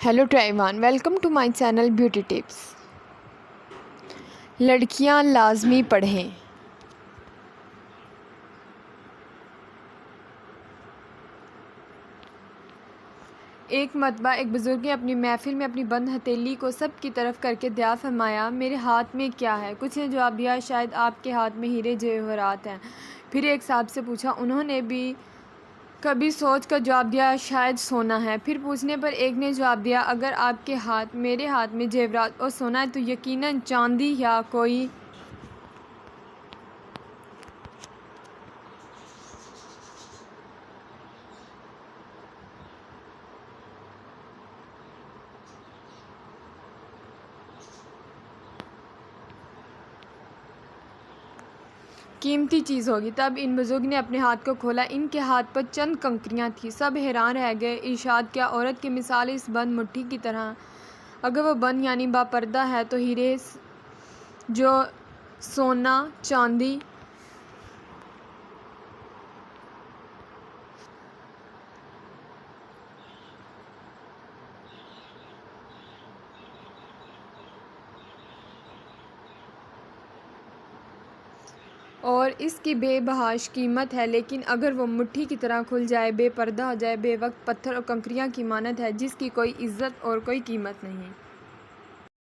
Hello to Ivan, welcome to my channel beauty tips. لڑکیاں لازمی پڑھیں۔ ایک مرتبہ ایک بزرگ نے اپنی محفل میں اپنی بند ہتھیلی کو سب کی طرف کر کے دعا فرمایا، میرے ہاتھ میں کیا ہے؟ کچھ نے جواب دیا، شاید آپ کے ہاتھ میں ہیرے جواہرات ہیں۔ پھر ایک صاحب سے پوچھا، انہوں نے بھی کبھی سوچ کر جواب دیا، شاید سونا ہے۔ پھر پوچھنے پر ایک نے جواب دیا، اگر آپ کے ہاتھ میرے ہاتھ میں جواہرات اور سونا ہے تو یقیناً چاندی یا کوئی قیمتی چیز ہوگی۔ تب ان بزرگ نے اپنے ہاتھ کو کھولا، ان کے ہاتھ پر چند کنکریاں تھیں۔ سب حیران رہ گئے۔ ارشاد کیا، عورت کی مثال اس بند مٹھی کی طرح، اگر وہ بند یعنی با پردہ ہے تو ہیرے جو سونا، چاندی اور اس کی بے بہاش قیمت ہے، لیکن اگر وہ مٹھی کی طرح کھل جائے، بے پردہ ہو جائے، بے وقت پتھر اور کنکریاں کی مانند ہے، جس کی کوئی عزت اور کوئی قیمت نہیں۔